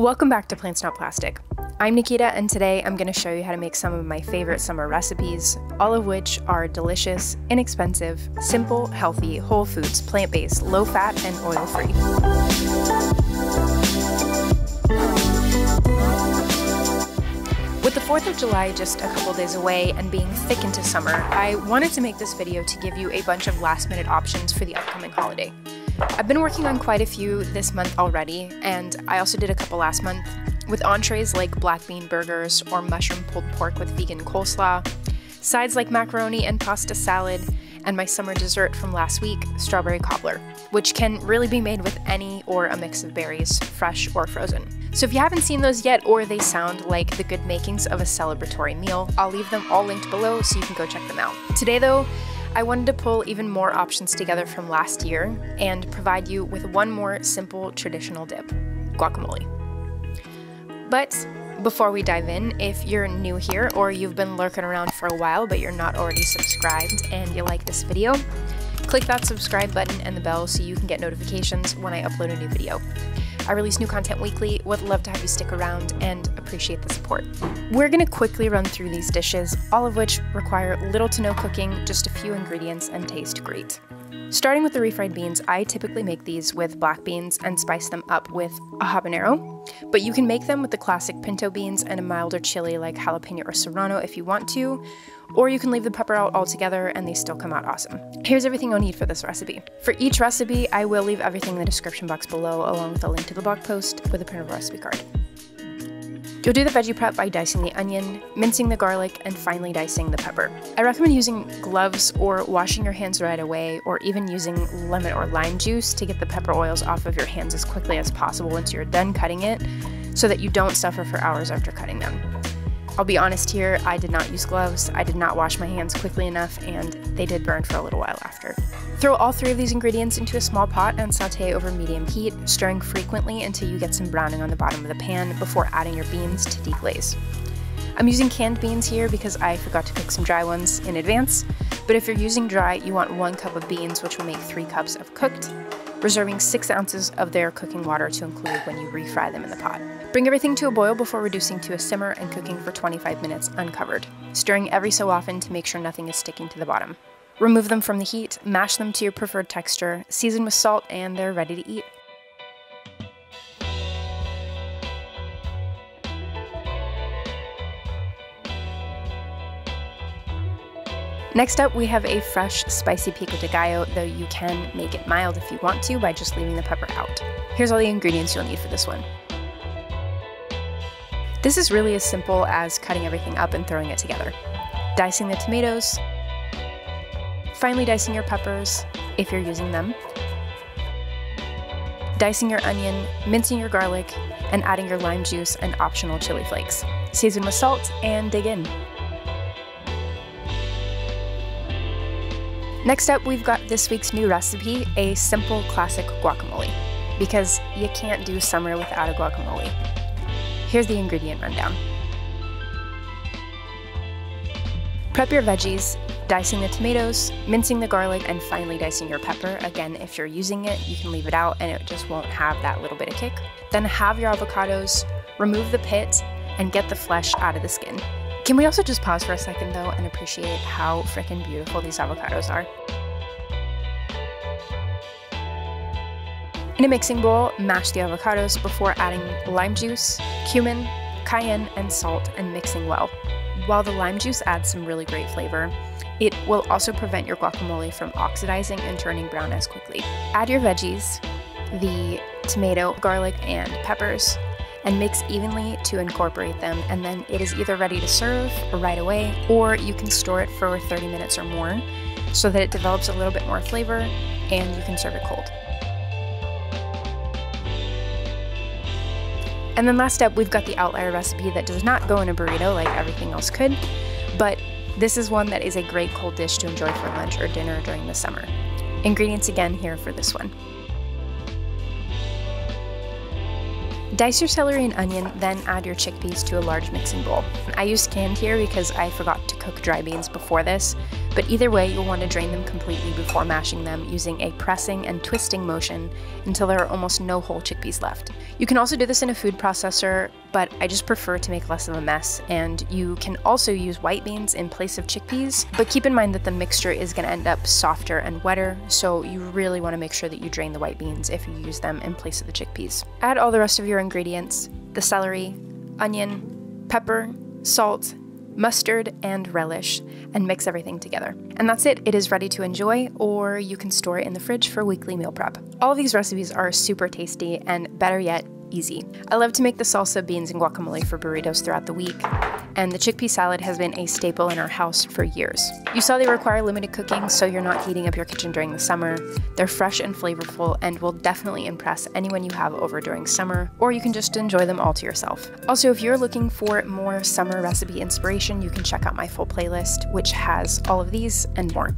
Welcome back to Plants Not Plastic. I'm Nikita, and today I'm going to show you how to make some of my favorite summer recipes, all of which are delicious, inexpensive, simple, healthy, whole foods, plant-based, low-fat, and oil-free. With the 4th of July just a couple days away and being thick into summer, I wanted to make this video to give you a bunch of last-minute options for the upcoming holiday. I've been working on quite a few this month already, and I also did a couple last month, with entrees like black bean burgers or mushroom pulled pork with vegan coleslaw, sides like macaroni and pasta salad, and my summer dessert from last week, strawberry cobbler, which can really be made with any or a mix of berries, fresh or frozen. So if you haven't seen those yet, or they sound like the good makings of a celebratory meal, I'll leave them all linked below so you can go check them out. Today though, I wanted to pull even more options together from last year and provide you with one more simple traditional dip, guacamole. But before we dive in, if you're new here or you've been lurking around for a while but you're not already subscribed and you like this video, click that subscribe button and the bell so you can get notifications when I upload a new video. I release new content weekly, would love to have you stick around and appreciate the support. We're gonna quickly run through these dishes, all of which require little to no cooking, just a few ingredients, and taste great. Starting with the refried beans, I typically make these with black beans and spice them up with a habanero, but you can make them with the classic pinto beans and a milder chili like jalapeno or serrano if you want to, or you can leave the pepper out altogether and they still come out awesome. Here's everything you'll need for this recipe. For each recipe, I will leave everything in the description box below along with a link to the blog post with a printable recipe card. You'll do the veggie prep by dicing the onion, mincing the garlic, and finally dicing the pepper. I recommend using gloves or washing your hands right away, or even using lemon or lime juice to get the pepper oils off of your hands as quickly as possible once you're done cutting it, so that you don't suffer for hours after cutting them. I'll be honest here, I did not use gloves, I did not wash my hands quickly enough, and they did burn for a little while after. Throw all 3 of these ingredients into a small pot and saute over medium heat, stirring frequently until you get some browning on the bottom of the pan before adding your beans to deglaze. I'm using canned beans here because I forgot to cook some dry ones in advance, but if you're using dry, you want 1 cup of beans, which will make 3 cups of cooked, reserving 6 ounces of their cooking water to include when you refry them in the pot. Bring everything to a boil before reducing to a simmer and cooking for 25 minutes uncovered, stirring every so often to make sure nothing is sticking to the bottom. Remove them from the heat, mash them to your preferred texture, season with salt, and they're ready to eat. Next up, we have a fresh, spicy Pico De Gallo, though you can make it mild if you want to by just leaving the pepper out. Here's all the ingredients you'll need for this one. This is really as simple as cutting everything up and throwing it together. Dicing the tomatoes, finely dicing your peppers, if you're using them, dicing your onion, mincing your garlic, and adding your lime juice and optional chili flakes. Season with salt and dig in. Next up, we've got this week's new recipe, a simple classic guacamole, because you can't do summer without a guacamole. Here's the ingredient rundown. Prep your veggies, dicing the tomatoes, mincing the garlic, and finally dicing your pepper. Again, if you're using it, you can leave it out and it just won't have that little bit of kick. Then have your avocados, remove the pit, and get the flesh out of the skin. Can we also just pause for a second though and appreciate how freaking beautiful these avocados are? In a mixing bowl, mash the avocados before adding lime juice, cumin, cayenne, and salt and mixing well. While the lime juice adds some really great flavor, it will also prevent your guacamole from oxidizing and turning brown as quickly. Add your veggies, the tomato, garlic, and peppers, and mix evenly to incorporate them, and then it is either ready to serve right away, or you can store it for 30 minutes or more so that it develops a little bit more flavor and you can serve it cold. And then last up, we've got the outlier recipe that does not go in a burrito like everything else could, but this is one that is a great cold dish to enjoy for lunch or dinner during the summer. Ingredients again here for this one. Dice your celery and onion, then add your chickpeas to a large mixing bowl. I used canned here because I forgot to cook dry beans before this, But either way, you'll want to drain them completely before mashing them using a pressing and twisting motion until there are almost no whole chickpeas left. You can also do this in a food processor, but I just prefer to make less of a mess, and you can also use white beans in place of chickpeas, but keep in mind that the mixture is going to end up softer and wetter, so you really want to make sure that you drain the white beans if you use them in place of the chickpeas. Add all the rest of your ingredients, the celery, onion, pepper, salt, mustard, and relish, and mix everything together. And that's it. It is ready to enjoy, or you can store it in the fridge for weekly meal prep. All of these recipes are super tasty and, better yet, easy. I love to make the salsa, beans, and guacamole for burritos throughout the week, and the chickpea salad has been a staple in our house for years. You saw they require limited cooking, so you're not heating up your kitchen during the summer. They're fresh and flavorful and will definitely impress anyone you have over during summer, or you can just enjoy them all to yourself. Also, if you're looking for more summer recipe inspiration, you can check out my full playlist, which has all of these and more.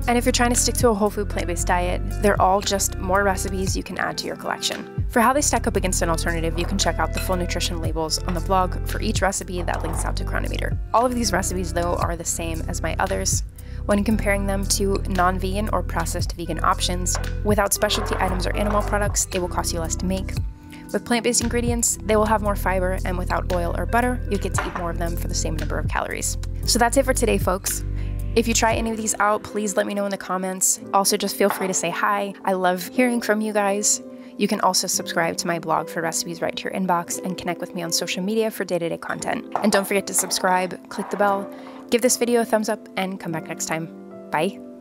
And if you're trying to stick to a whole food plant-based diet, they're all just more recipes you can add to your collection. For how they stack up against an alternative, you can check out the full nutrition labels on the blog for each recipe that links out to Chronometer. All of these recipes, though, are the same as my others. When comparing them to non-vegan or processed vegan options, without specialty items or animal products, they will cost you less to make. With plant-based ingredients, they will have more fiber, and without oil or butter, you get to eat more of them for the same number of calories. So that's it for today, folks. If you try any of these out, please let me know in the comments. Also, just feel free to say hi. I love hearing from you guys. You can also subscribe to my blog for recipes right to your inbox and connect with me on social media for day-to-day content. And don't forget to subscribe, click the bell, give this video a thumbs up, and come back next time. Bye.